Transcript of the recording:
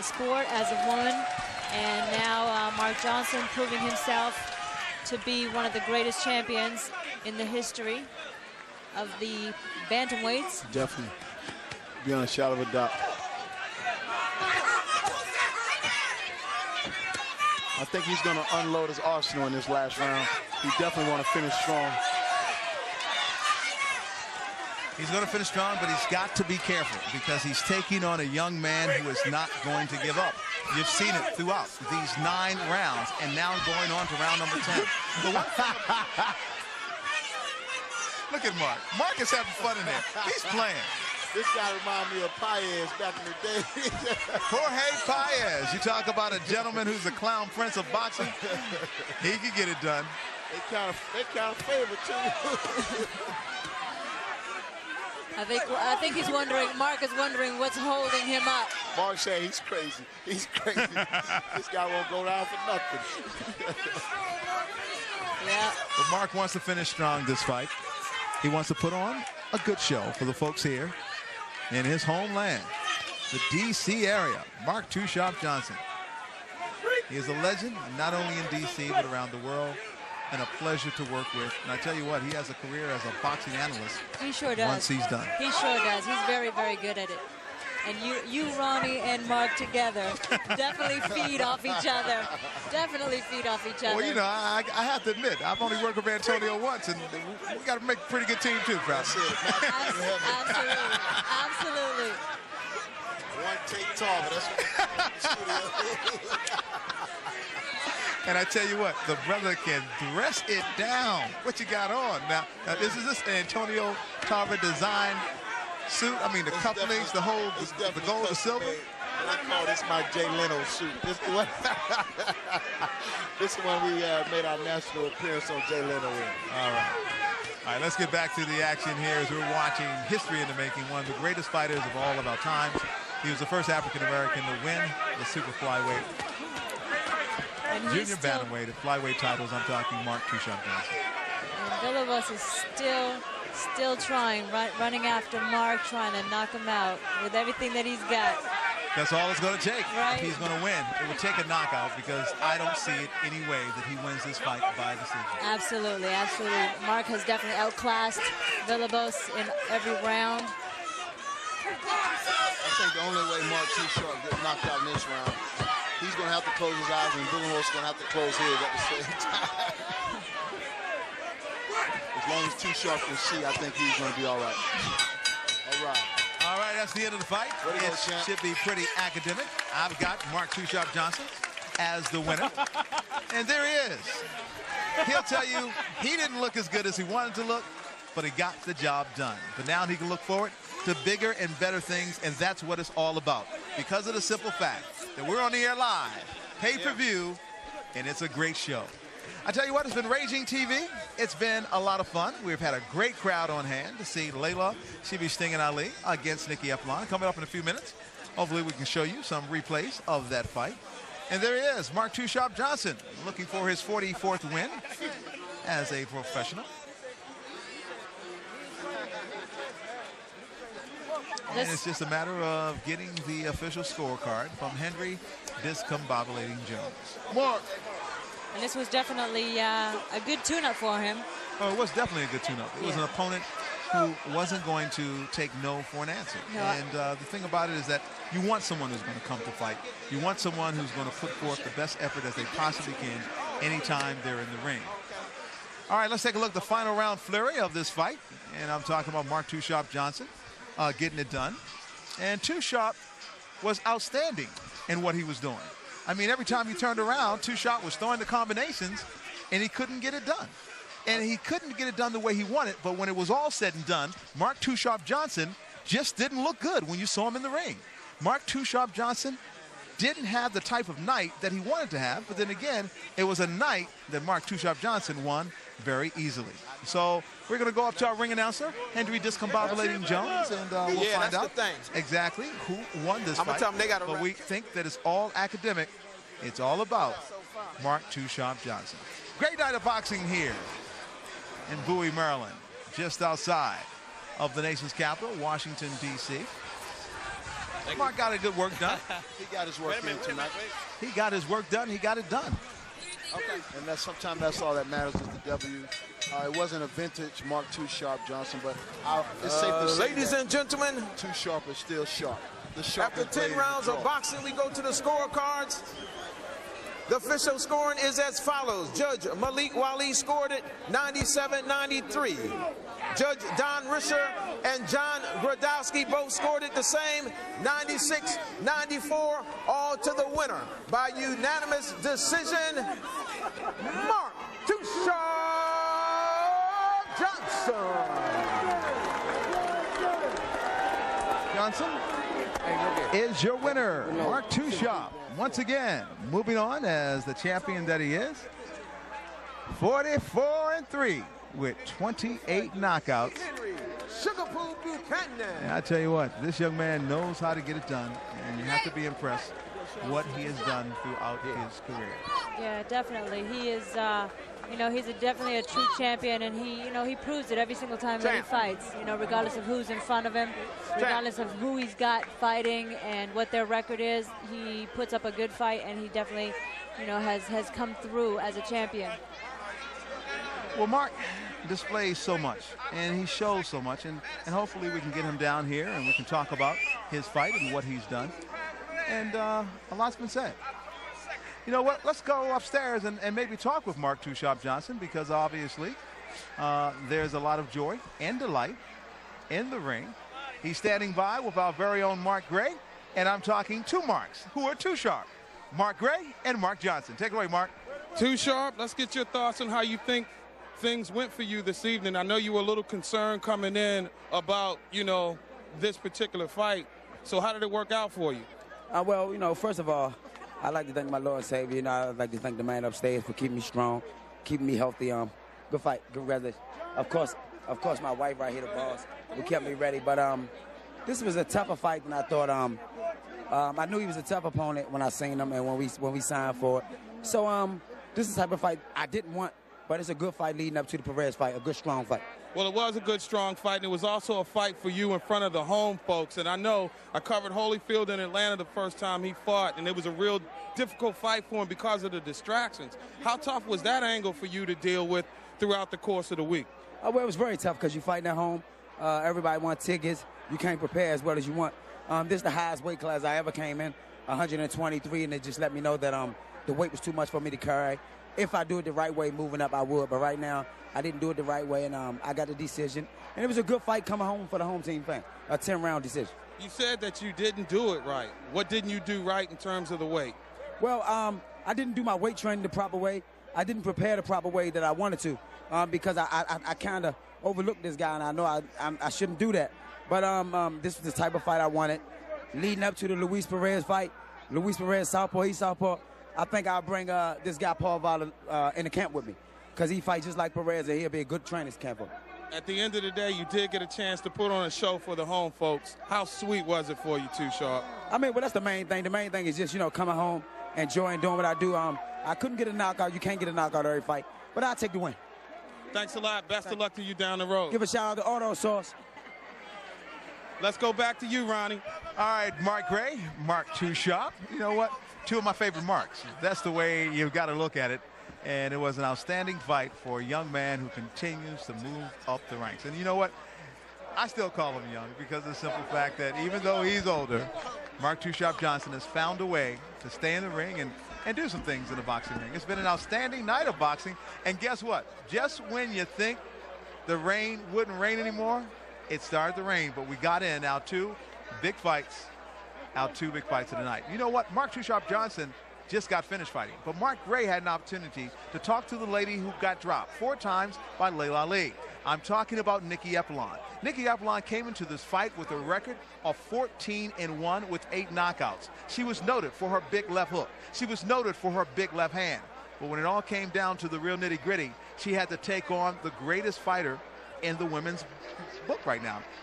sport as a woman. And now Mark Johnson proving himself to be one of the greatest champions in the history of the bantamweights. Definitely. Beyond a shadow of a doubt. I think he's going to unload his arsenal in this last round. He definitely want to finish strong. He's going to finish strong, but he's got to be careful because he's taking on a young man who is not going to give up. You've seen it throughout these 9 rounds, and now going on to round number 10. Look at Mark. Mark is having fun in there. He's playing. This guy reminds me of Paez back in the day. Jorge Paez. You talk about a gentleman who's a clown prince of boxing. He could get it done. They kind of favor too. I think he's wondering, Mark is wondering what's holding him up. Mark said he's crazy. He's crazy. This guy won't go down for nothing. Yeah. But Mark wants to finish strong this fight. He wants to put on a good show for the folks here in his homeland, the D.C. area. Mark Too Sharp Johnson. He is a legend, not only in D.C., but around the world, and a pleasure to work with. And I tell you what, he has a career as a boxing analyst. He sure does. Once he's done. He sure does. He's very, very good at it. And you, Ronnie, and Mark together definitely feed off each other. Definitely feed off each other. Well, you know, I have to admit, I've only worked with Antonio once, and we got to make a pretty good team, too, Krause. Absolutely. Absolutely. One take tall, but that's And I tell you what, the brother can dress it down. What you got on? Now is this Antonio Tarver design suit? I mean, the cufflinks, the whole, the gold, the silver? I call this my Jay Leno suit. This is when we made our national appearance on Jay Leno. All right, let's get back to the action here as we're watching history in the making. One of the greatest fighters of all of our times. He was the first African-American to win the super flyweight. Junior bantamweight, the flyweight titles. I'm talking Mark Too Sharp Johnson. And Villalobos is still trying, running after Mark, trying to knock him out with everything that he's got. That's all it's going to take right. if he's going to win. It would take a knockout because I don't see it any way that he wins this fight by decision. Absolutely, absolutely. Mark has definitely outclassed Villalobos in every round. I think the only way Mark Too Sharp gets knocked out in this round, he's going to have to close his eyes, and Villalobos is going to have to close his at the same time. As long as Too Sharp can see, I think he's going to be all right. All right. All right, that's the end of the fight. It should be pretty academic. I've got Mark Too Sharp Johnson as the winner. And there he is. He'll tell you he didn't look as good as he wanted to look, but he got the job done. But now he can look forward to bigger and better things, and that's what it's all about. Because of the simple fact that we're on the air live, pay-per-view, and it's a great show. I tell you what, it's been Raging TV. It's been a lot of fun. We've had a great crowd on hand to see Laila Ali against Nikki Eflon. Coming up in a few minutes. Hopefully we can show you some replays of that fight. And there he is, Mark Too Sharp Johnson, looking for his 44th win as a professional. And it's just a matter of getting the official scorecard from Henry Discombobulating Jones. Mark. And this was definitely a good tune-up for him. Oh, it was definitely a good tune-up. It was an opponent who wasn't going to take no for an answer. No. And the thing about it is that you want someone who's going to come to fight. You want someone who's going to put forth the best effort as they possibly can anytime they're in the ring. All right, let's take a look at the final round flurry of this fight. And I'm talking about Mark Too Sharp Johnson getting it done. And Too Sharp was outstanding in what he was doing. I mean, every time he turned around, Too Sharp was throwing the combinations, and he couldn't get it done. And he couldn't get it done the way he wanted, but when it was all said and done, Mark Too Sharp Johnson just didn't look good when you saw him in the ring. Mark Too Sharp Johnson didn't have the type of night that he wanted to have, but then again, it was a night that Mark Too Sharp Johnson won very easily. So we're going to go up to our ring announcer, Henry Discombobulating Jones, and we'll find out exactly who won this fight. But we think that it's all academic. It's all about Mark Too Sharp Johnson. Great night of boxing here in Bowie, Maryland, just outside of the nation's capital, Washington, D.C. Mark got a good work done. He got his work in tonight. He got his work done. He got it done. Okay. And sometimes that's all that matters is the W. It wasn't a vintage Mark Too Sharp Johnson, but it's safe to say ladies and gentlemen, Too Sharp is still sharp. After 10 rounds of boxing, we go to the scorecards. The official scoring is as follows. Judge Malik Wali scored it 97-93. Judge Don Risher and John Gradowski both scored it the same, 96-94, all to the winner by unanimous decision, Mark Too Sharp Johnson. Johnson is your winner, Mark Too Sharp. Once again, moving on as the champion that he is, 44-3 with 28 knockouts. And I tell you what, this young man knows how to get it done, and you have to be impressed what he has done throughout his career. Yeah, definitely. He is, you know, he's definitely a true champion, and he proves it every single time that he fights. You know, regardless of who's in front of him, regardless of who he's got fighting and what their record is, he puts up a good fight, and he definitely, you know, has come through as a champion. Well, Mark displays so much, and he shows so much, and hopefully we can get him down here and we can talk about his fight and what he's done. And a lot's been said. You know what? Let's go upstairs and maybe talk with Mark Too Sharp Johnson, because obviously there's a lot of joy and delight in the ring. He's standing by with our very own Mark Gray, and I'm talking two Marks who are too sharp. Mark Gray and Mark Johnson. Take it away, Mark. Too Sharp, let's get your thoughts on how you think things went for you this evening. I know you were a little concerned coming in about, you know, this particular fight. So how did it work out for you? Well, you know, first of all, I'd like to thank my Lord and Savior. You know, I'd like to thank the man upstairs for keeping me strong, keeping me healthy. Good fight, congratulations. Of course, my wife right here, the boss, who kept me ready. But this was a tougher fight than I thought. I knew he was a tough opponent when I seen him and when we signed for it. So this is the type of fight I didn't want, but it's a good fight leading up to the Perez fight, a good, strong fight. Well, it was a good, strong fight, and it was also a fight for you in front of the home folks. And I know I covered Holyfield in Atlanta the first time he fought, and it was a real difficult fight for him because of the distractions. How tough was that angle for you to deal with throughout the course of the week? Well, it was very tough because you're fighting at home. Everybody wants tickets. You can't prepare as well as you want. This is the highest weight class I ever came in, 123, and they just let me know that the weight was too much for me to carry. If I do it the right way, moving up, I would. But right now, I didn't do it the right way, and I got the decision. And it was a good fight coming home for the home team fan, a 10-round decision. You said that you didn't do it right. What didn't you do right in terms of the weight? Well, I didn't do my weight training the proper way. I didn't prepare the proper way that I wanted to because I kind of overlooked this guy, and I know I shouldn't do that. But this was the type of fight I wanted. Leading up to the Luis Perez fight, Luis Perez, southpaw, he's southpaw. I think I'll bring this guy, Paul Vala, in the camp with me because he fights just like Perez, and he'll be a good training camp for him. At the end of the day, you did get a chance to put on a show for the home folks. How sweet was it for you, Too Sharp? I mean, well, that's the main thing. The main thing is just, you know, coming home, enjoying doing what I do. I couldn't get a knockout. You can't get a knockout every fight, but I'll take the win. Thanks a lot. Best of luck to you down the road. Give a shout out to Auto Sauce. Let's go back to you, Ronnie. All right, Mark Gray, Mark Too Sharp. You know what? Two of my favorite Marks. That's the way you've got to look at it. And it was an outstanding fight for a young man who continues to move up the ranks. And you know what? I still call him young because of the simple fact that even though he's older, Mark Too Sharp Johnson has found a way to stay in the ring and do some things in the boxing ring. It's been an outstanding night of boxing. And guess what? Just when you think the rain wouldn't rain anymore, it started to rain. But we got in out two big fights of the night. You know what? Mark Too Sharp Johnson just got finished fighting. But Mark Gray had an opportunity to talk to the lady who got dropped 4 times by Laila Ali. I'm talking about Nikki Epilon. Nikki Epilon came into this fight with a record of 14-1 with 8 knockouts. She was noted for her big left hook. She was noted for her big left hand. But when it all came down to the real nitty-gritty, she had to take on the greatest fighter in the women's book right now.